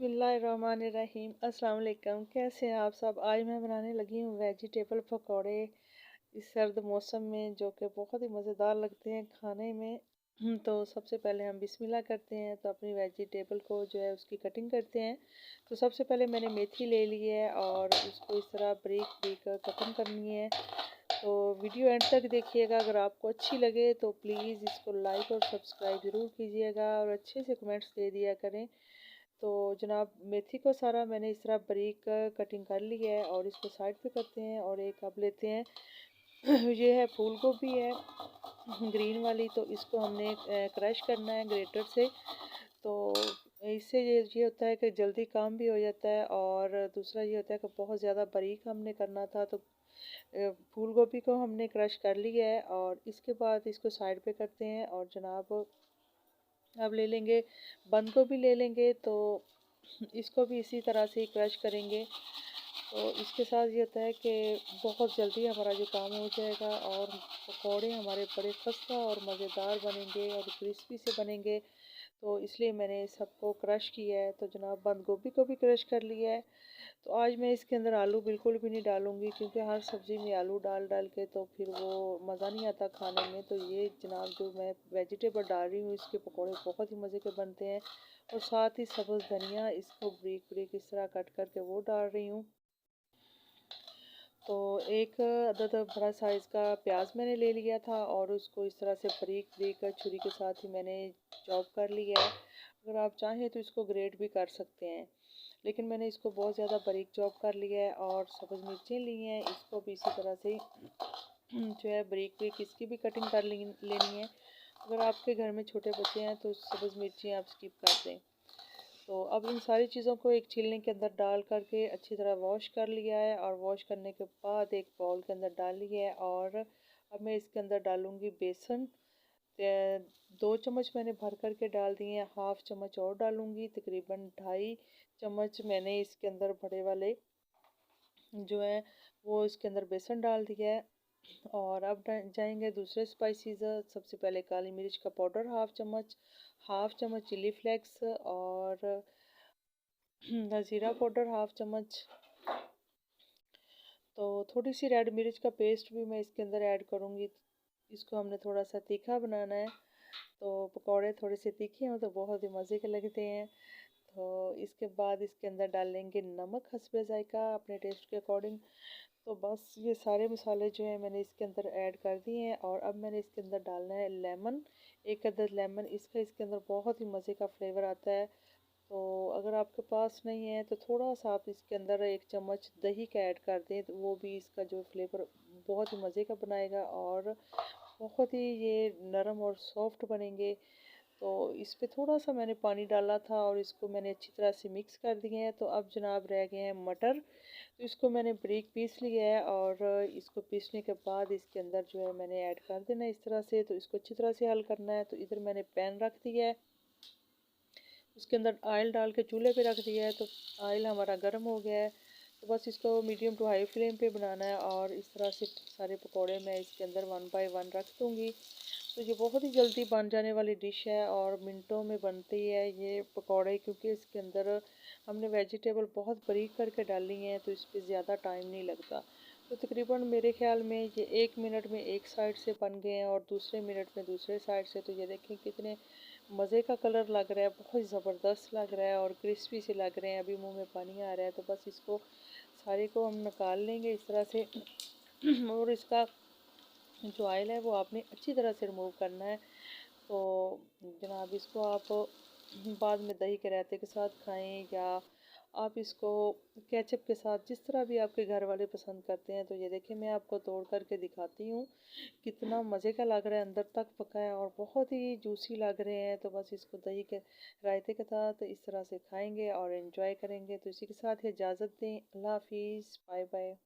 बिस्मिल्लाहिर्रहमानिर्रहीम। अस्सलाम वालेकुम। कैसे हैं आप सब। आज मैं बनाने लगी हूँ वेजिटेबल पकौड़े इस सर्द मौसम में, जो कि बहुत ही मज़ेदार लगते हैं खाने में। तो सबसे पहले हम बिस्मिल्लाह करते हैं, तो अपनी वेजिटेबल को जो है उसकी कटिंग करते हैं। तो सबसे पहले मैंने मेथी ले ली है और उसको इस तरह बारीक बारीक कटिंग करनी है। तो वीडियो एंड तक देखिएगा। अगर आपको अच्छी लगे तो प्लीज़ इसको लाइक और सब्सक्राइब ज़रूर कीजिएगा और अच्छे से कमेंट्स दे दिया करें। तो जनाब मेथी को सारा मैंने इस तरह बारीक कटिंग कर ली है और इसको साइड पे करते हैं। और एक अब लेते हैं ये है फूल गोभी है ग्रीन वाली, तो इसको हमने क्रश करना है ग्रेटर से। तो इससे ये होता है कि जल्दी काम भी हो जाता है, और दूसरा ये होता है कि बहुत ज़्यादा बारीक हमने करना था। तो फूल गोभी को हमने क्रश कर लिया है और इसके बाद इसको साइड पे करते हैं। और जनाब अब ले लेंगे बंद गोभी ले लेंगे, तो इसको भी इसी तरह से ही क्रश करेंगे। तो इसके साथ ये होता है कि बहुत जल्दी हमारा जो काम हो जाएगा और पकौड़े हमारे बड़े खस्ता और मज़ेदार बनेंगे और क्रिस्पी से बनेंगे। तो इसलिए मैंने सबको क्रश किया है। तो जनाब बंद गोभी को भी क्रश कर लिया है। तो आज मैं इसके अंदर आलू बिल्कुल भी नहीं डालूंगी, क्योंकि हर सब्ज़ी में आलू डाल डाल के तो फिर वो मज़ा नहीं आता खाने में। तो ये जनाब जो मैं वेजिटेबल डाल रही हूँ, इसके पकौड़े बहुत ही मज़े के बनते हैं। और साथ ही सब्ज़ धनिया इसको ब्रीक ब्रीक इस तरह कट करके वो डाल रही हूँ। तो एक अदद बड़ा साइज़ का प्याज मैंने ले लिया था और उसको इस तरह से बारीक बारीक छुरी के साथ ही मैंने चॉप कर लिया है। अगर आप चाहें तो इसको ग्रेट भी कर सकते हैं, लेकिन मैंने इसको बहुत ज़्यादा बारीक चॉप कर लिया है। और सब्ज़ मिर्चें ली हैं, इसको भी इसी तरह से जो है बारीक बारीक इसकी भी कटिंग कर लेनी है। अगर आपके घर में छोटे बच्चे हैं तो सब्ज़ मिर्ची आप स्किप कर दें। तो अब इन सारी चीज़ों को एक छीलने के अंदर डाल करके अच्छी तरह वॉश कर लिया है। और वॉश करने के बाद एक बाउल के अंदर डाल लिया है। और अब मैं इसके अंदर डालूँगी बेसन। 2 चम्मच मैंने भर करके डाल दिए हैं, हाफ़ चम्मच और डालूँगी, तकरीबन 2.5 चम्मच मैंने इसके अंदर बड़े वाले जो है वो इसके अंदर बेसन डाल दिया है। और अब जाएंगे दूसरे स्पाइसेस। सबसे पहले काली मिर्च का पाउडर हाफ़ चम्मच चिली फ्लेक्स, और ज़ीरा पाउडर हाफ़ चम्मच। तो थोड़ी सी रेड मिर्च का पेस्ट भी मैं इसके अंदर ऐड करूँगी। इसको हमने थोड़ा सा तीखा बनाना है। तो पकौड़े थोड़े से तीखे हों तो बहुत ही मज़े के लगते हैं। तो इसके बाद इसके अंदर डालेंगे नमक हस्बे ज़ायका अपने टेस्ट के अकॉर्डिंग। तो बस ये सारे मसाले जो हैं मैंने इसके अंदर ऐड कर दिए हैं। और अब मैंने इसके अंदर डालना है लेमन, एक अदद लेमन। इसका इसके अंदर बहुत ही मज़े का फ्लेवर आता है। तो अगर आपके पास नहीं है तो थोड़ा सा आप इसके अंदर 1 चम्मच दही का ऐड कर दें, तो वो भी इसका जो फ्लेवर बहुत ही मज़े का बनाएगा और बहुत ही ये नरम और सॉफ्ट बनेंगे। तो इस पे थोड़ा सा मैंने पानी डाला था और इसको मैंने अच्छी तरह से मिक्स कर दिए हैं। तो अब जनाब रह गए हैं मटर। तो इसको मैंने बारीक पीस लिया है और इसको पीसने के बाद इसके अंदर जो है मैंने ऐड कर देना है इस तरह से। तो इसको अच्छी तरह से हल करना है। तो इधर मैंने पैन रख दिया है, उसके अंदर ऑयल डाल के चूल्हे पे रख दिया है। तो ऑयल हमारा गर्म हो गया है। तो बस इसको मीडियम टू हाई फ्लेम पे बनाना है। और इस तरह से सारे पकौड़े मैं इसके अंदर 1 बाय 1 रख दूँगी। तो ये बहुत ही जल्दी बन जाने वाली डिश है और मिनटों में बनती है ये पकौड़े, क्योंकि इसके अंदर हमने वेजिटेबल बहुत बारीक करके डाली हैं, तो इस पर ज़्यादा टाइम नहीं लगता। तो तकरीबन मेरे ख्याल में ये 1 मिनट में एक साइड से बन गए हैं और दूसरे मिनट में दूसरे साइड से। तो ये देखें कितने मज़े का कलर लग रहा है, बहुत ज़बरदस्त लग रहा है और क्रिस्पी से लग रहे हैं। अभी मुंह में पानी आ रहा है। तो बस इसको सारे को हम निकाल लेंगे इस तरह से। और इसका जो ऑयल है वो आपने अच्छी तरह से रिमूव करना है। तो जनाब इसको आप बाद में दही के रायते के साथ खाएं, या आप इसको केचप के साथ, जिस तरह भी आपके घर वाले पसंद करते हैं। तो ये देखिए मैं आपको तोड़ करके दिखाती हूँ, कितना मज़े का लग रहा है, अंदर तक पका है और बहुत ही जूसी लग रहे हैं। तो बस इसको दही के रायते के साथ इस तरह से खाएंगे और एंजॉय करेंगे। तो इसी के साथ इजाज़त दें। अल्लाह हाफिज़, बाय बाय।